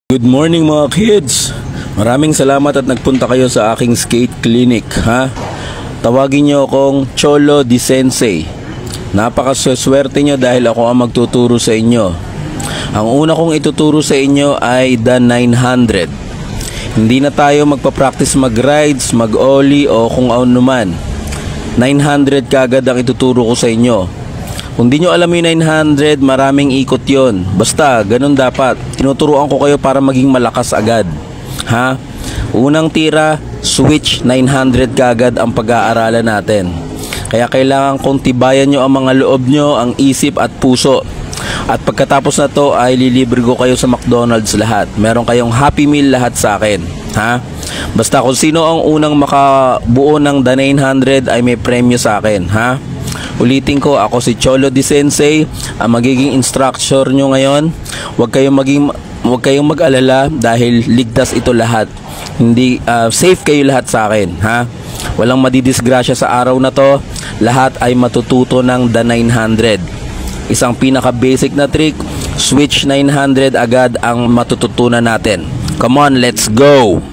Good morning mga kids! Maraming salamat at nagpunta kayo sa aking skate clinic, ha? Tawagin nyo akong Cholo Di Sensei. Napakaswerte nyo dahil ako ang magtuturo sa inyo. Ang una kong ituturo sa inyo ay the 900. Hindi na tayo magpa-practice mag-rides, mag-ollie o kung ano man. 900 kagad ang ituturo ko sa inyo. Kung di nyo alam yung 900, maraming ikot yon. Basta, ganun dapat. Tinuturuan ko kayo para maging malakas agad. Ha? Unang tira, switch 900 kagad ang pag-aaralan natin. Kaya kailangan kong tibayan nyo ang mga loob nyo, ang isip at puso. At pagkatapos na to ay lilibre ko kayo sa McDonald's lahat. Meron kayong Happy Meal lahat sa akin. Ha? Basta kung sino ang unang makabuo ng the 900 ay may premyo sa akin. Ha? Ulitin ko, ako si Cholo Di Sensei, ang magiging instructor nyo ngayon. Huwag kayong mag-alala dahil ligtas ito lahat. Hindi safe kayo lahat sa akin, ha? Walang madidisgrasya sa araw na to. Lahat ay matututo ng the 900. Isang pinaka-basic na trick, switch 900 agad ang matututunan natin. Come on, let's go!